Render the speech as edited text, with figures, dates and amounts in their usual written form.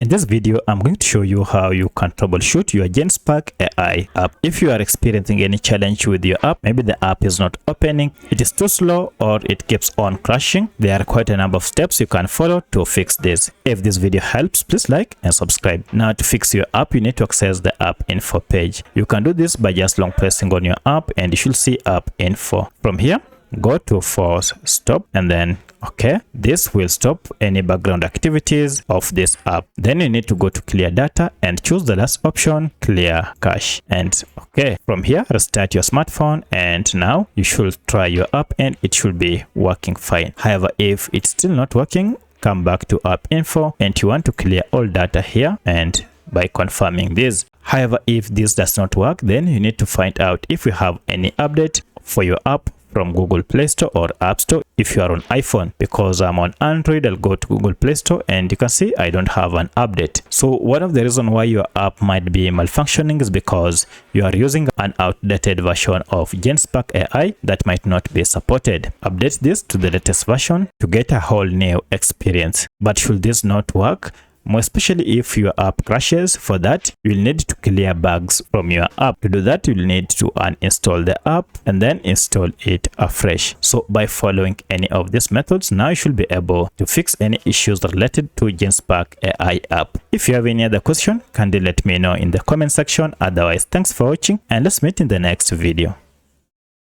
In this video, I'm going to show you how you can troubleshoot your Genspark AI app. If you are experiencing any challenge with your app, maybe the app is not opening, it is too slow, or it keeps on crashing, there are quite a number of steps you can follow to fix this. If this video helps, please like and subscribe. Now, to fix your app, you need to access the app info page. You can do this by just long pressing on your app and you should see app info. From here, go to force stop and then okay, this will stop any background activities of this app. Then you need to go to clear data and choose the last option, clear cache. And okay, from here, restart your smartphone and now you should try your app and it should be working fine. However, if it's still not working, come back to app info and you want to clear all data here and by confirming this. However, if this does not work, then you need to find out if you have any update for your app from Google Play Store or App Store if you are on iPhone. Because I'm on Android, I'll go to Google Play Store and you can see I don't have an update. So one of the reasons why your app might be malfunctioning is because you are using an outdated version of Genspark AI that might not be supported. Update this to the latest version to get a whole new experience. But should this not work, more especially if your app crashes, for that you'll need to clear bugs from your app. To do that, you'll need to uninstall the app and then install it afresh. So by following any of these methods, now you should be able to fix any issues related to Genspark AI app. If you have any other question, kindly let me know in the comment section. Otherwise, thanks for watching and let's meet in the next video.